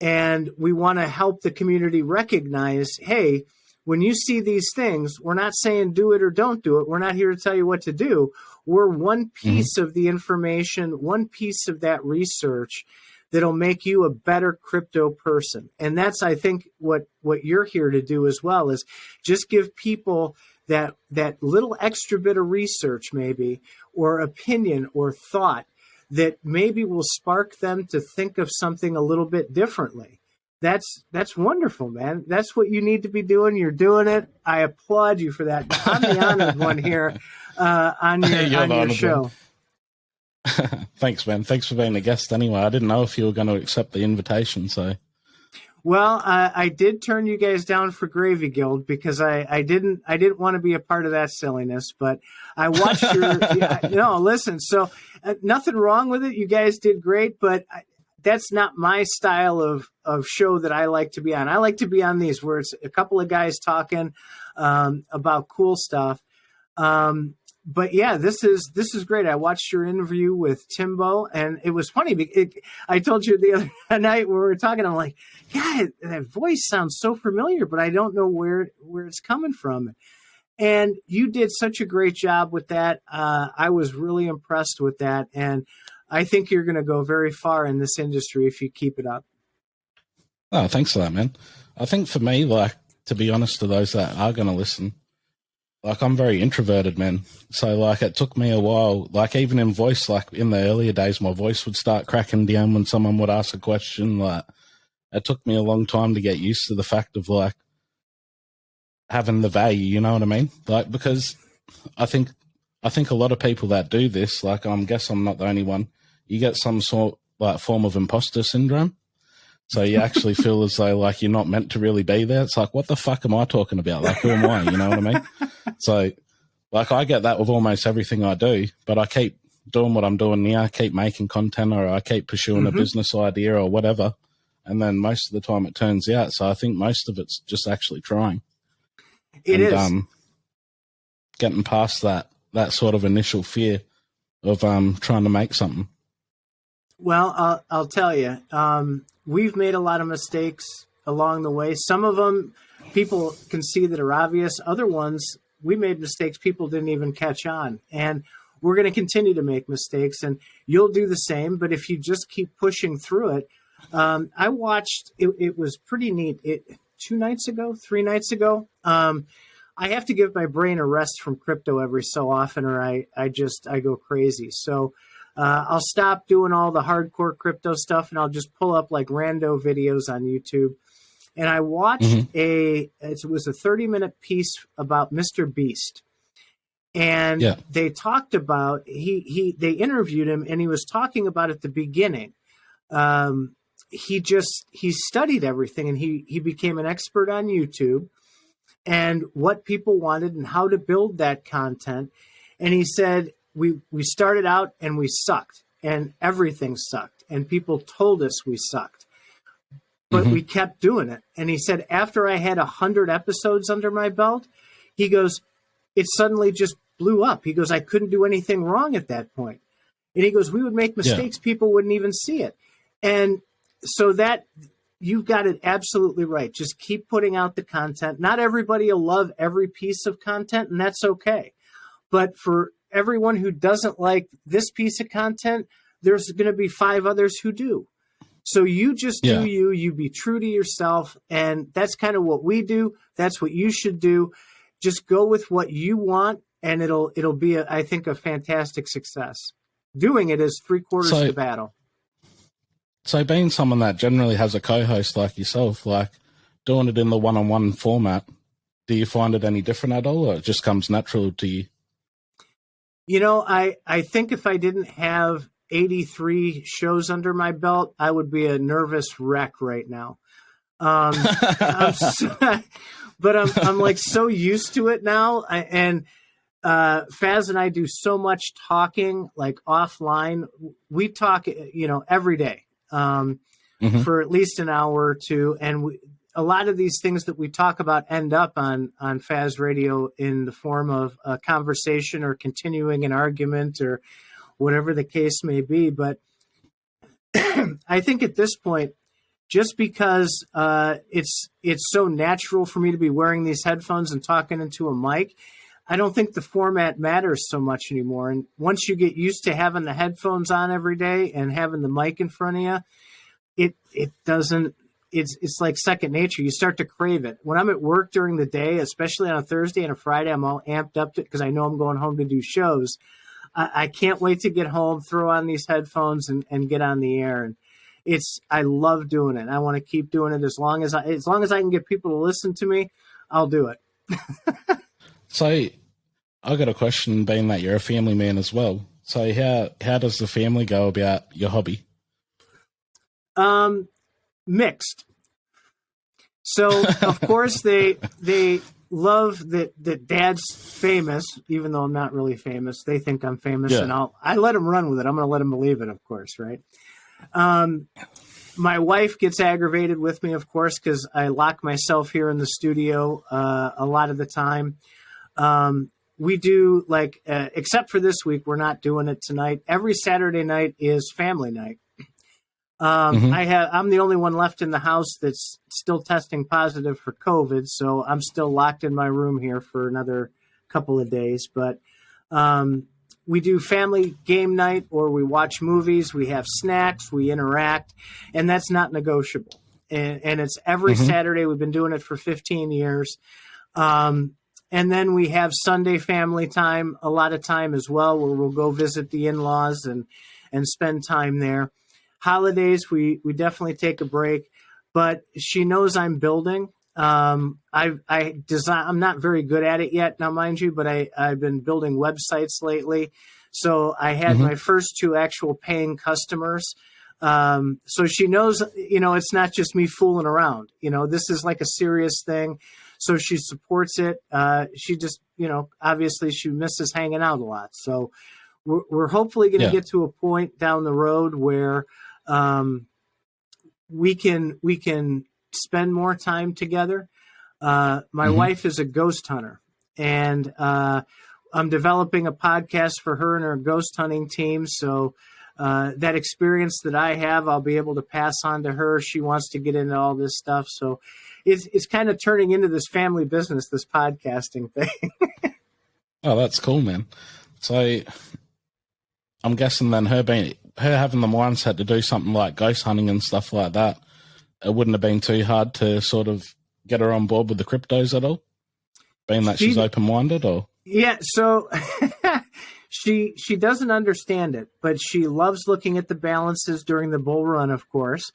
And we want to help the community recognize, hey, when you see these things, we're not saying do it or don't do it. We're not here to tell you what to do. We're one piece of the information, one piece of that research that'll make you a better crypto person. And that's, I think, what you're here to do as well, is just give people that little extra bit of research maybe, or opinion or thought that maybe will spark them to think of something a little bit differently. That's wonderful, man. That's what you need to be doing. You're doing it. I applaud you for that. I'm the honored one here on your show. Thanks, man. Thanks for being a guest anyway. I didn't know if you were going to accept the invitation, so... Well, I did turn you guys down for Gravy Guild because I didn't want to be a part of that silliness, but I watched your, listen, so nothing wrong with it. You guys did great, but that's not my style of show that I like to be on. I like to be on these where it's a couple of guys talking about cool stuff. But yeah, this is great. I watched your interview with Timbo, and it was funny. I told you the other night when we were talking, I'm like, God, that voice sounds so familiar, but I don't know where it's coming from. And you did such a great job with that. I was really impressed with that, and I think you're going to go very far in this industry if you keep it up. Oh, thanks for that, man. I think for me, like, to be honest, to those that are going to listen, like, I'm very introverted, man. So, like, it took me a while, like, even in voice, like, in the earlier days, my voice would start cracking down when someone would ask a question. Like, it took me a long time to get used to the fact of, like, having the value, you know what I mean? Like, because I think a lot of people that do this, like, I guess I'm not the only one, you get some sort, like, form of imposter syndrome. So you actually feel as though, like, you're not meant to really be there. It's like, what the fuck am I talking about? Like, who am I? You know what I mean? So, like, I get that with almost everything I do, but I keep doing what I'm doing now. I keep making content, or I keep pursuing a business idea or whatever. And then most of the time it turns out. So I think most of it's just actually trying. It is. Getting past that sort of initial fear of trying to make something. Well, I'll tell you, we've made a lot of mistakes along the way. Some of them people can see that are obvious. Other ones, we made mistakes people didn't even catch on. And we're going to continue to make mistakes, and you'll do the same. But if you just keep pushing through it, I watched, it was pretty neat. 3 nights ago, I have to give my brain a rest from crypto every so often, or I go crazy. So I'll stop doing all the hardcore crypto stuff, and I'll just pull up like rando videos on YouTube. And I watched it was a 30-minute piece about Mr. Beast. And they talked about, they interviewed him, and he was talking about at the beginning. He studied everything, and he became an expert on YouTube and what people wanted and how to build that content. And he said, we started out and we sucked, and everything sucked, and people told us we sucked, but we kept doing it. And he said, after I had 100 episodes under my belt, he goes, it suddenly just blew up. He goes, I couldn't do anything wrong at that point. And he goes, we would make mistakes. People wouldn't even see it. And so that, you've got it absolutely right. Just keep putting out the content. Not everybody will love every piece of content, and that's okay. But for everyone who doesn't like this piece of content, there's going to be 5 others who do. So you just do you be true to yourself. And that's kind of what we do. That's what you should do. Just go with what you want, and it'll be, I think, a fantastic success. Doing it is 3/4 of the battle. So being someone that generally has a co-host like yourself, like doing it in the one-on-one format, do you find it any different at all, or it just comes natural to you? You know, I think if I didn't have 83 shows under my belt, I would be a nervous wreck right now. But I'm like so used to it now. And Faz and I do so much talking, like offline. We talk, every day for at least an hour or two. And a lot of these things that we talk about end up on Faz Radio in the form of a conversation or continuing an argument or whatever the case may be. But I think at this point, just because it's so natural for me to be wearing these headphones and talking into a mic, I don't think the format matters so much anymore. And once you get used to having the headphones on every day and having the mic in front of you, it doesn't. It's like second nature. You start to crave it. When I'm at work during the day, especially on a Thursday and a Friday, I'm all amped up because I know I'm going home to do shows. I can't wait to get home, throw on these headphones, and get on the air. And I love doing it. I want to keep doing it as long as I can get people to listen to me. I'll do it. So, I got a question. Being that you're a family man as well, so how does the family go about your hobby? Mixed. So of course they love that Dad's famous, even though I'm not really famous. They think I'm famous, and I let them run with it. I'm going to let them believe it, of course, right? My wife gets aggravated with me, of course, because I lock myself here in the studio a lot of the time. We do except for this week, we're not doing it tonight. Every Saturday night is family night. I'm the only one left in the house that's still testing positive for COVID, so I'm still locked in my room here for another couple of days. But we do family game night, or we watch movies, we have snacks, we interact, and that's not negotiable. And it's every Saturday. We've been doing it for 15 years. And then we have Sunday family time a lot of time as well, where we'll go visit the in-laws and spend time there. Holidays, we definitely take a break, but she knows I'm building. I'm not very good at it yet now, mind you, but I've been building websites lately. So I had my first 2 actual paying customers. So she knows, it's not just me fooling around. This is like a serious thing. So she supports it. She just, obviously she misses hanging out a lot. So we're hopefully going to get to a point down the road where we can spend more time together. My wife is a ghost hunter, and I'm developing a podcast for her and her ghost hunting team. So that experience that I have, I'll be able to pass on to her. She wants to get into all this stuff. So it's kind of turning into this family business, this podcasting thing. Oh, that's cool, man. So I'm guessing then her having the mindset to do something like ghost hunting and stuff like that, it wouldn't have been too hard to sort of get her on board with the cryptos at all, being that she's open-minded, or? Yeah, so she doesn't understand it, but she loves looking at the balances during the bull run, of course.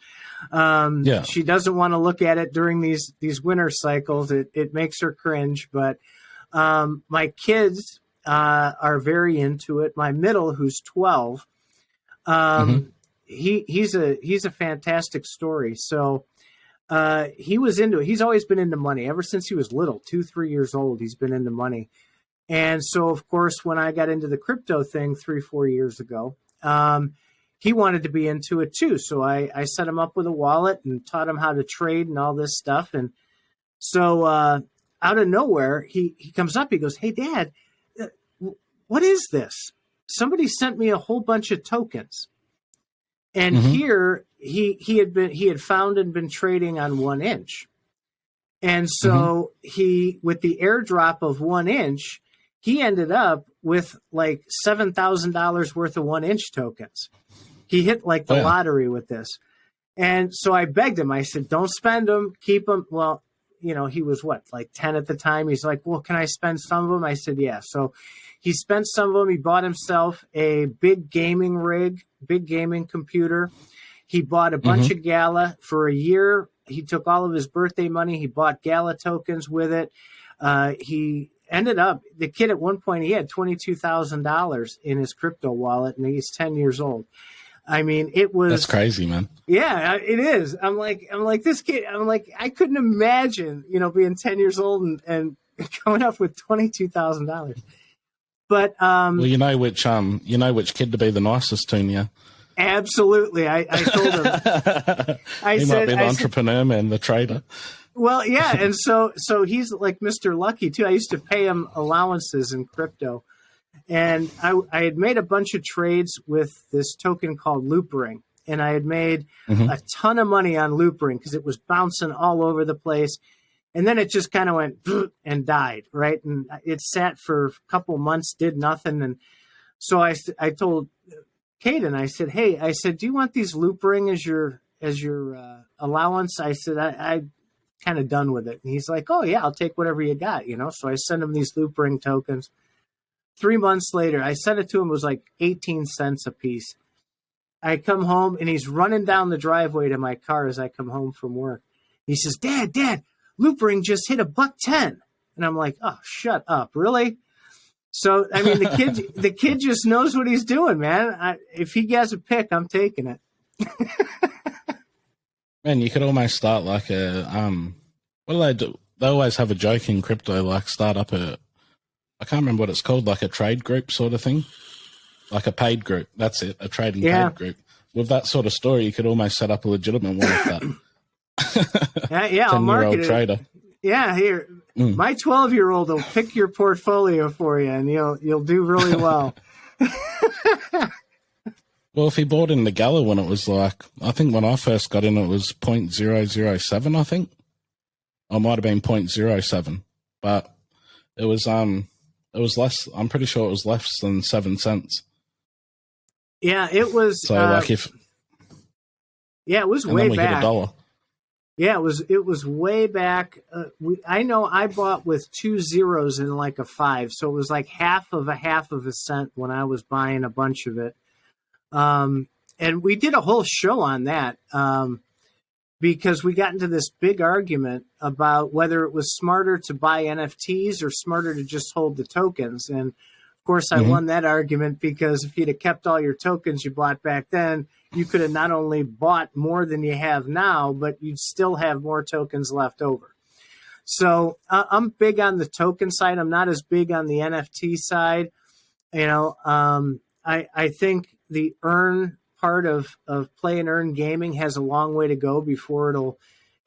She doesn't want to look at it during these winter cycles. It makes her cringe, but my kids are very into it. My middle, who's 12, he's a fantastic story. So he was into it. He's always been into money ever since he was little, 2-3 years old. He's been into money. And so, of course, when I got into the crypto thing 3-4 years ago, he wanted to be into it too. So I set him up with a wallet and taught him how to trade and all this stuff. And so out of nowhere, he comes up, he goes, "Hey, Dad, what is this? Somebody sent me a whole bunch of tokens." And here he had found and been trading on 1 inch. And so he, with the airdrop of 1 inch, he ended up with like $7,000 worth of 1 inch tokens. He hit like the lottery with this. And so I begged him. I said, don't spend them, keep them. Well, you know, he was like 10 at the time. He's like, well, can I spend some of them? I said, yeah. So he spent some of them. He bought himself a big gaming rig, big gaming computer. He bought a bunch of Gala for a year. He took all of his birthday money. He bought Gala tokens with it. He ended up, the kid at one point, he had $22,000 in his crypto wallet, and he's 10 years old. I mean, it was... That's crazy, man. Yeah, it is. I'm like, this kid, I couldn't imagine, you know, being 10 years old and coming up with $22,000. But... well, you know which kid to be the nicest to, yeah. Absolutely. I told him. He might be the entrepreneur, man, the trader. Well, yeah. And so he's like Mr. Lucky, too. I used to pay him allowances in crypto. And I had made a bunch of trades with this token called Loopring. And I had made a ton of money on Loopring because it was bouncing all over the place. And then it just kind of went and died, right? And it sat for a couple months, did nothing. And so I told Caden, I said, hey, do you want these Loopring as your allowance? I said, I'm kind of done with it. And he's like, oh, yeah, I'll take whatever you got, you know? So I sent him these Loopring tokens. 3 months later, I sent it to him. It was like 18 cents a piece. I come home, and he's running down the driveway to my car as I come home from work. He says, Dad, Loopring just hit $1.10. And I'm like, oh, shut up. Really? So, I mean, the kid just knows what he's doing, man. If he gets a pick, I'm taking it. Man, you could almost start like a, what do they do? They always have a joke in crypto, like start up I can't remember what it's called, like a trade group sort of thing. Like a paid group. That's it, a trading paid group. With that sort of story, you could almost set up a legitimate one with that. Yeah, I'll market it. Trader. Yeah, here. My 12-year-old will pick your portfolio for you, and you'll do really well. Well, if he bought in the Gala when it was like, I think when I first got in, it was 0.007, I think. Or it might have been 0.07. But it was less, I'm pretty sure it was less than 7 cents. Yeah, it was. So like if. Yeah, it was and way then we back. hit $1. Yeah, it was way back. I know I bought with 2 zeros and like a 5, so it was like half of a cent when I was buying a bunch of it. And we did a whole show on that because we got into this big argument about whether it was smarter to buy NFTs or smarter to just hold the tokens. And of course, I won that argument because if you'd have kept all your tokens you bought back then, you could have not only bought more than you have now, but you'd still have more tokens left over. So I'm big on the token side. I'm not as big on the NFT side. You know, I think the earn part of play and earn gaming has a long way to go before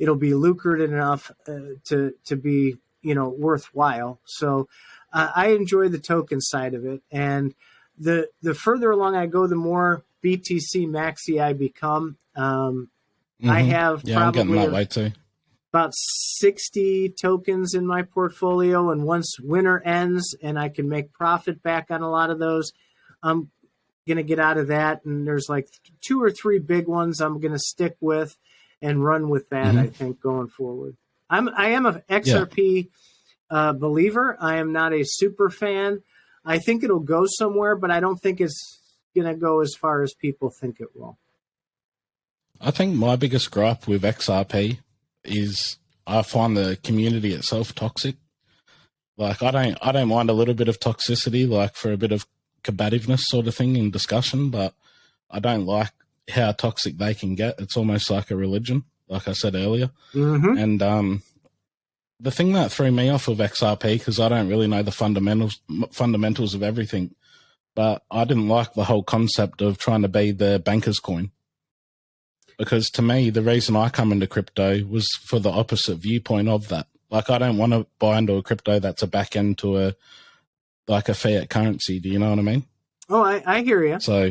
it'll be lucrative enough to be, you know, worthwhile. So I enjoy the token side of it. And the further along I go, the more BTC maxi I become. I have I'm getting that way too. About 60 tokens in my portfolio, and once winter ends and I can make profit back on a lot of those, I'm going to get out of that. And there's like 2 or 3 big ones I'm going to stick with and run with that, I think, going forward. I am an XRP believer. I am not a super fan. I think it'll go somewhere, but I don't think it's going to go as far as people think it will. I think my biggest gripe with XRP is I find the community itself toxic. Like I don't mind a little bit of toxicity, like for a bit of combativeness sort of thing in discussion, but I don't like how toxic they can get. It's almost like a religion, like I said earlier. And the thing that threw me off of XRP, because I don't really know the fundamentals of everything, but I didn't like the whole concept of trying to be the banker's coin. Because to me, the reason I come into crypto was for the opposite viewpoint of that. Like, I don't want to buy into a crypto that's a back end to a fiat currency. Do you know what I mean? Oh, I hear you. So,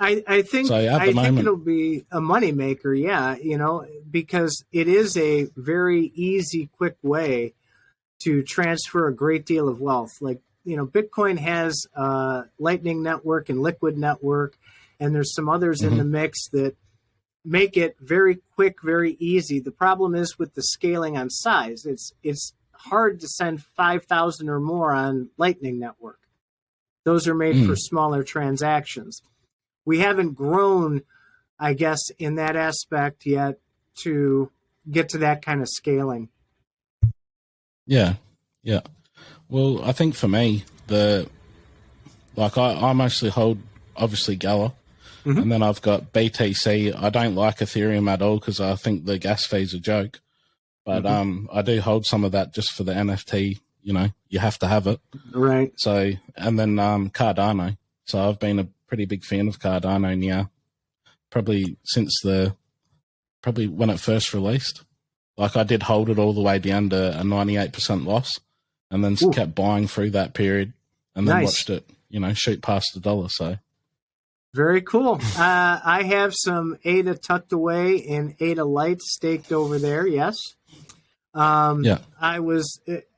I think so at the moment, think it'll be a moneymaker, yeah, you know, because it is a very easy, quick way to transfer a great deal of wealth. Like, you know, Bitcoin has Lightning Network and Liquid Network, and there's some others in the mix that make it very quick, very easy. The problem is with the scaling on size. It's hard to send 5,000 or more on Lightning Network. Those are made for smaller transactions. We haven't grown, I guess, in that aspect yet to get to that kind of scaling. Yeah. Well, I think for me, I mostly hold, obviously, Gala. And then I've got BTC. I don't like Ethereum at all because I think the gas fee's a joke. But I do hold some of that just for the NFT. You know, you have to have it. Right. So, and then Cardano. So I've been a pretty big fan of Cardano now, probably since probably when it first released. Like, I did hold it all the way down to a 98% loss, and then kept buying through that period, and then watched it, you know, shoot past $1. So very cool. I have some ADA tucked away in ADA Lite staked over there. Yes.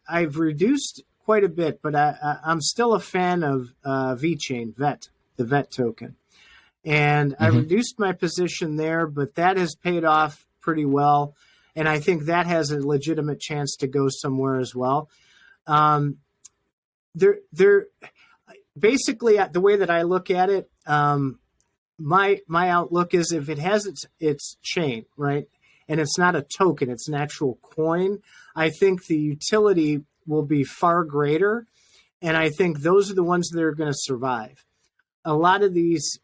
I've reduced quite a bit, but I'm still a fan of VeChain, the VET token. And I reduced my position there, but that has paid off pretty well. And I think that has a legitimate chance to go somewhere as well. Basically, the way that I look at it, my outlook is if it has its chain, right, and it's not a token, it's an actual coin, I think the utility will be far greater, and I think those are the ones that are going to survive. A lot of these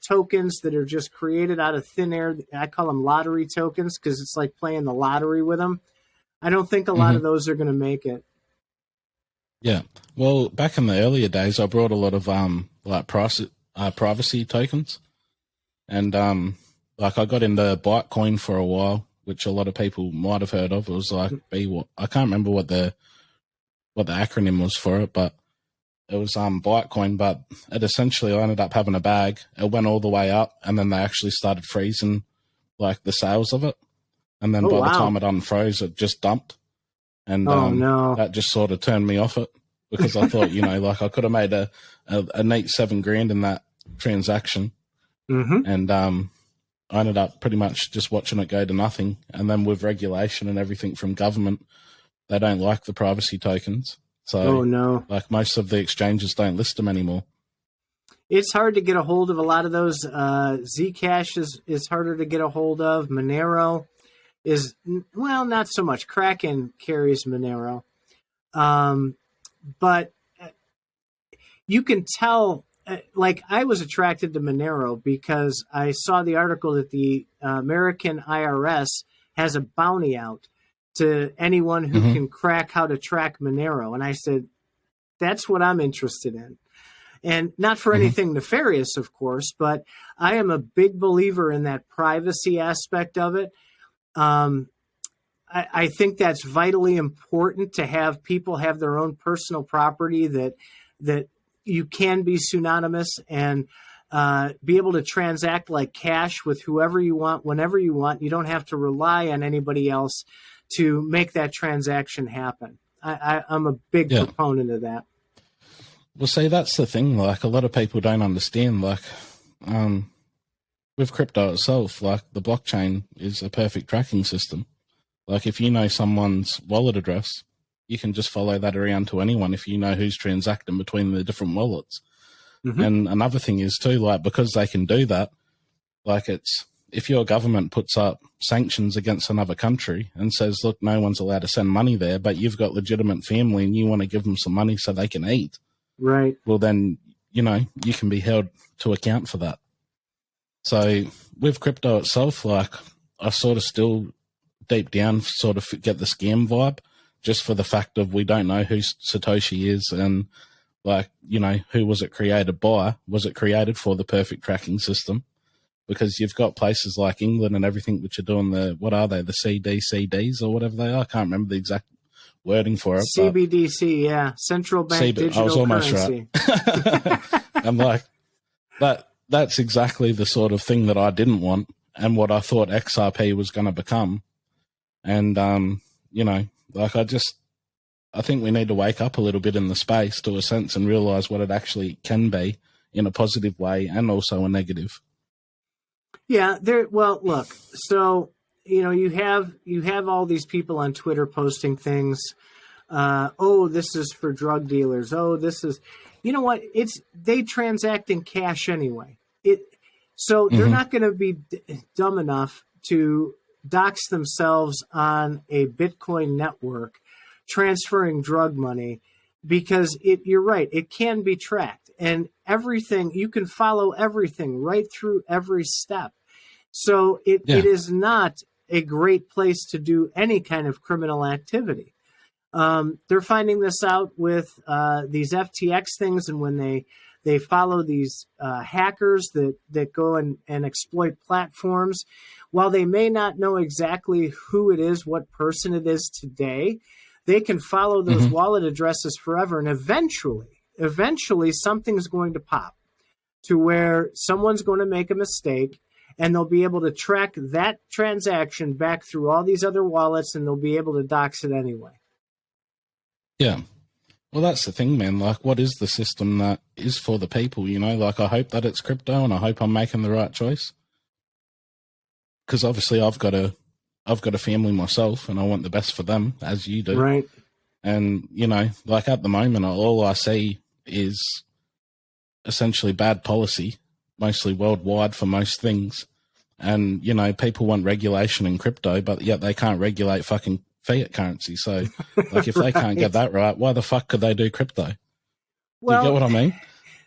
tokens that are just created out of thin air, I call them lottery tokens because it's like playing the lottery with them. I don't think a lot of those are going to make it. Yeah. Well, back in the earlier days, I brought a lot of privacy tokens, and like I got into Bitcoin for a while, which a lot of people might have heard of. It was like I can't remember what the acronym was for it, but it was Bitcoin. But it essentially, I ended up having a bag. It went all the way up, and then they actually started freezing like the sales of it, and then by the time it unfroze, it just dumped. And that just sort of turned me off it because I thought, you know, like I could have made a neat $7,000 in that transaction. And I ended up pretty much just watching it go to nothing. And then with regulation and everything from government, they don't like the privacy tokens. So like most of the exchanges don't list them anymore. It's hard to get a hold of a lot of those. Zcash is harder to get a hold of. Monero is, well, not so much. Kraken carries Monero. But you can tell, like I was attracted to Monero because I saw the article that the American IRS has a bounty out to anyone who can crack how to track Monero. And I said, that's what I'm interested in. And not for anything nefarious, of course, but I am a big believer in that privacy aspect of it. I think that's vitally important to have people have their own personal property that you can be pseudonymous and be able to transact like cash with whoever you want, whenever you want. You don't have to rely on anybody else to make that transaction happen. I'm a big proponent of that. Well, see, that's the thing. Like, a lot of people don't understand. Like, with crypto itself, like the blockchain is a perfect tracking system. Like, if you know someone's wallet address, you can just follow that around to anyone if you know who's transacting between the different wallets. And another thing is too, like, because they can do that, like, it's if your government puts up sanctions against another country and says, look, no one's allowed to send money there, but you've got legitimate family and you want to give them some money so they can eat. Right. Well, then, you know, you can be held to account for that. So with crypto itself, like, I sort of still deep down sort of get the scam vibe just for the fact of we don't know who Satoshi is and, like, you know, who was it created by? Was it created for the perfect tracking system? Because you've got places like England and everything which are doing the CDCDs or whatever they are. I can't remember the exact wording for it. CBDC, yeah. Central Bank Digital I was almost Currency. right. I'm like, but that's exactly the sort of thing that I didn't want and what I thought XRP was going to become. And, you know, like I think we need to wake up a little bit in the space to a sense and realize what it actually can be in a positive way and also a negative. Yeah, well, look, so, you know, you have all these people on Twitter posting things. Oh, this is for drug dealers. Oh, this is, you know what? They transact in cash anyway. So they're not going to be dumb enough to dox themselves on a Bitcoin network transferring drug money, because you're right, it can be tracked, and everything, you can follow everything right through every step. So it is not a great place to do any kind of criminal activity. They're finding this out with these FTX things, and when they follow these hackers that go and exploit platforms, while they may not know exactly who it is, what person it is today, they can follow those wallet addresses forever. And eventually something's going to pop to where someone's going to make a mistake, and they'll be able to track that transaction back through all these other wallets, and they'll be able to dox it anyway. Yeah. Well, that's the thing, man. Like, what is the system that is for the people, you know? Like, I hope that it's crypto, and I hope I'm making the right choice. Because obviously I've got a family myself, and I want the best for them, as you do. Right. And, you know, like at the moment, all I see is essentially bad policy, mostly worldwide for most things. And, you know, people want regulation in crypto, but yet they can't regulate fucking fiat currency. So, like, if they can't get that right, why the fuck could they do crypto? Well, do you get what I mean?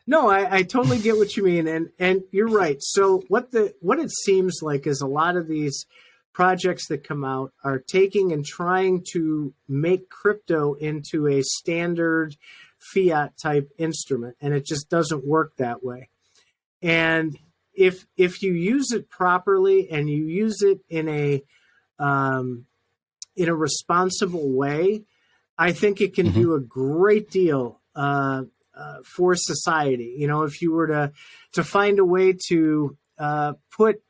No, I totally get what you mean. And you're right. So what it seems like is a lot of these projects that come out are taking and trying to make crypto into a standard fiat type instrument, and it just doesn't work that way. And if you use it properly and you use it in a responsible way, I think it can do a great deal for society. You know, if you were to find a way to put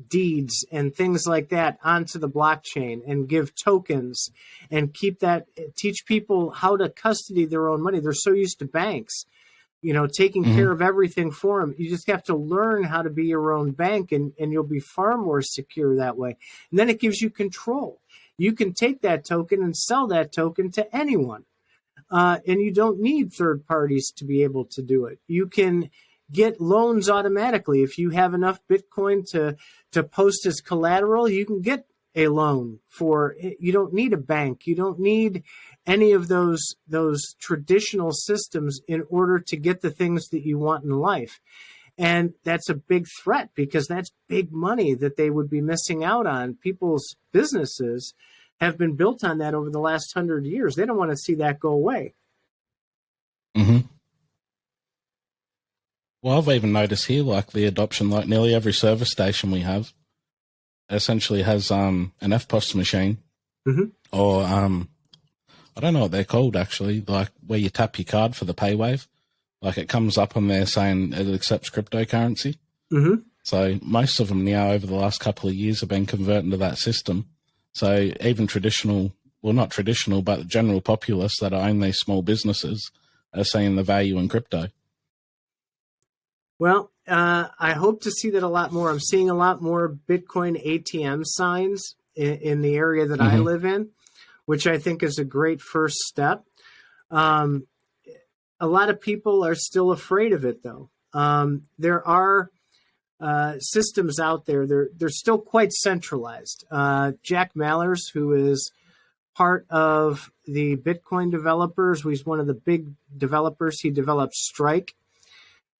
deeds and things like that onto the blockchain and give tokens and teach people how to custody their own money. They're so used to banks, you know, taking care of everything for them. You just have to learn how to be your own bank, and you'll be far more secure that way. And then it gives you control. You can take that token and sell that token to anyone. And you don't need third parties to be able to do it. You can get loans automatically. If you have enough Bitcoin to post as collateral, you can get a loan for it. You don't need a bank. You don't need any of those traditional systems in order to get the things that you want in life. And that's a big threat, because that's big money that they would be missing out on. People's businesses have been built on that over the last 100 years. They don't want to see that go away. Well, I've even noticed here, like, the adoption, like nearly every service station we have essentially has an FPOS machine, or I don't know what they're called, actually, like where you tap your card for the pay wave. Like, it comes up on there saying it accepts cryptocurrency. So most of them now over the last couple of years have been converting to that system. So even traditional, well, not traditional, but the general populace that own these small businesses are seeing the value in crypto. Well, I hope to see that a lot more. I'm seeing a lot more Bitcoin ATM signs in the area that I live in, which I think is a great first step. A lot of people are still afraid of it, though. There are systems out there. They're still quite centralized. Jack Mallers, who is part of the Bitcoin developers, he's one of the big developers. He developed Strike.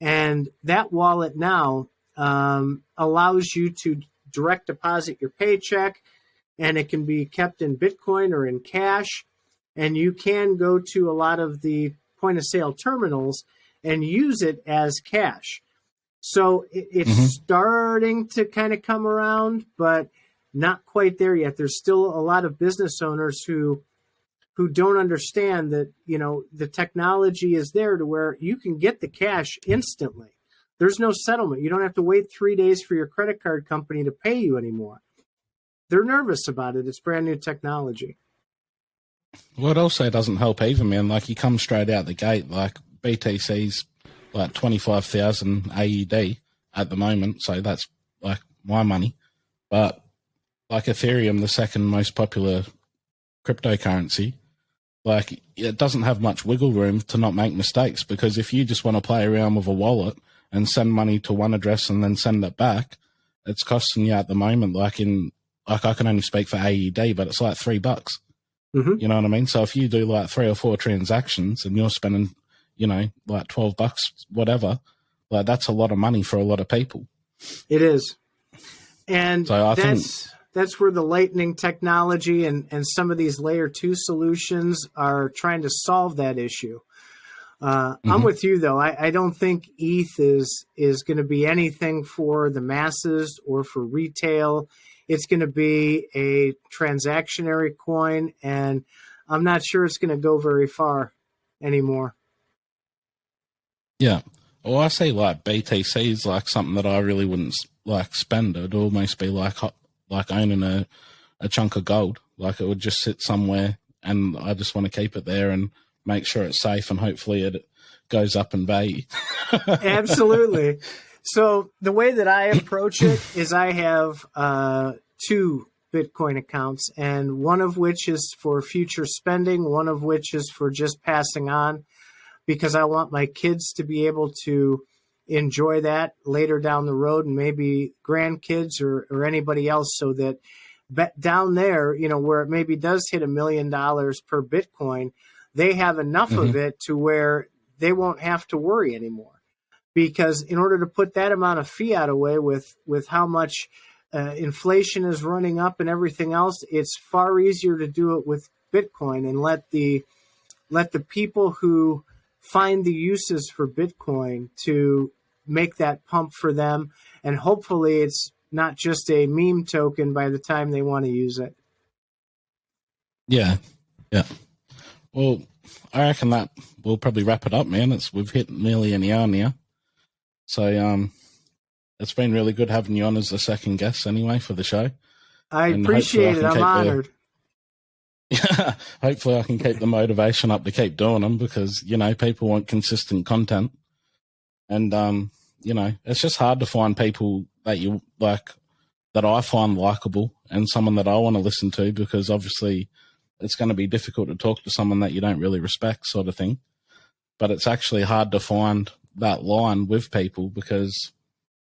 And that wallet now allows you to direct deposit your paycheck, and it can be kept in Bitcoin or in cash. And you can go to a lot of the point of sale terminals and use it as cash. So it's starting to kind of come around, but not quite there yet. There's still a lot of business owners who don't understand that, you know, the technology is there to where you can get the cash instantly. There's no settlement. You don't have to wait 3 days for your credit card company to pay you anymore. They're nervous about it. It's brand new technology. Well, it also doesn't help either, man. Like, you come straight out the gate, like, BTC's like 25,000 AUD at the moment, so that's like my money. But like Ethereum, the second most popular cryptocurrency, like, it doesn't have much wiggle room to not make mistakes, because if you just want to play around with a wallet and send money to one address and then send it back, it's costing you at the moment, like I can only speak for AUD, but it's like $3. Mm-hmm. You know what I mean? So if you do like 3 or 4 transactions and you're spending, you know, like $12, whatever, like, that's a lot of money for a lot of people. It is. And so that's where the Lightning technology and some of these layer 2 solutions are trying to solve that issue. I'm with you, though. I don't think ETH is going to be anything for the masses or for retail. It's going to be a transactionary coin, and I'm not sure it's going to go very far anymore. Yeah. Well, I say like BTC is like something that I really wouldn't like spend. It'd almost be like owning a chunk of gold. Like, it would just sit somewhere, and I just want to keep it there and make sure it's safe, and hopefully it goes up in value. Absolutely. So the way that I approach it is I have 2 Bitcoin accounts, and one of which is for future spending, one of which is for just passing on, because I want my kids to be able to enjoy that later down the road, and maybe grandkids or anybody else, so that down there, you know, where it maybe does hit $1 million per Bitcoin, they have enough of it to where they won't have to worry anymore. Because in order to put that amount of fiat away with how much inflation is running up and everything else, it's far easier to do it with Bitcoin and let the people who find the uses for Bitcoin to make that pump for them. And hopefully it's not just a meme token by the time they want to use it. Yeah. Yeah. Well, I reckon that we'll probably wrap it up, man. We've hit nearly an hour now. So it's been really good having you on as the second guest anyway for the show. I appreciate it. I'm honored. Hopefully I can keep the motivation up to keep doing them, because, you know, people want consistent content. And, you know, it's just hard to find people that you like, that I find likable, and someone that I want to listen to, because obviously it's going to be difficult to talk to someone that you don't really respect, sort of thing. But it's actually hard to find that line with people, because,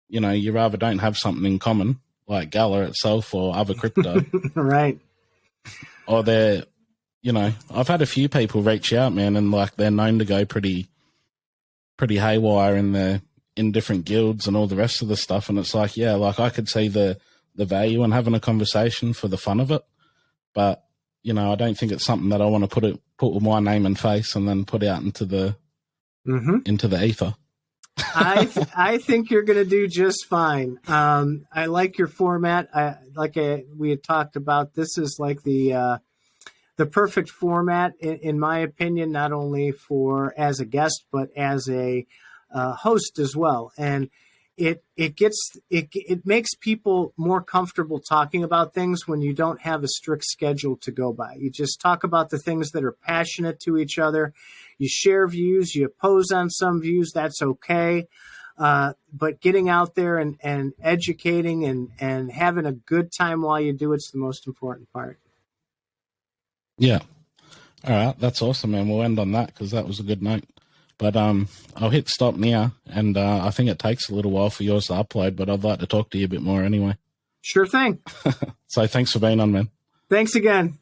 you know, you rather don't have something in common, like Gala itself or other crypto. Right. Or they're, you know, I've had a few people reach out, man, and like they're known to go pretty haywire in different guilds and all the rest of the stuff. And it's like, yeah, like I could see the value in having a conversation for the fun of it. But, you know, I don't think it's something that I want to put with my name and face and then put out into the ether. I think you're going to do just fine. I like your format. We had talked about, this is like the perfect format, in my opinion, not only for as a guest, but as a host as well. And it makes people more comfortable talking about things when you don't have a strict schedule to go by. You just talk about the things that are passionate to each other. You share views, you oppose on some views, that's okay. But getting out there and educating and having a good time while you do it's the most important part. Yeah. All right. That's awesome, man. We'll end on that, because that was a good note. But I'll hit stop now, and I think it takes a little while for yours to upload, but I'd like to talk to you a bit more anyway. Sure thing. So thanks for being on, man. Thanks again.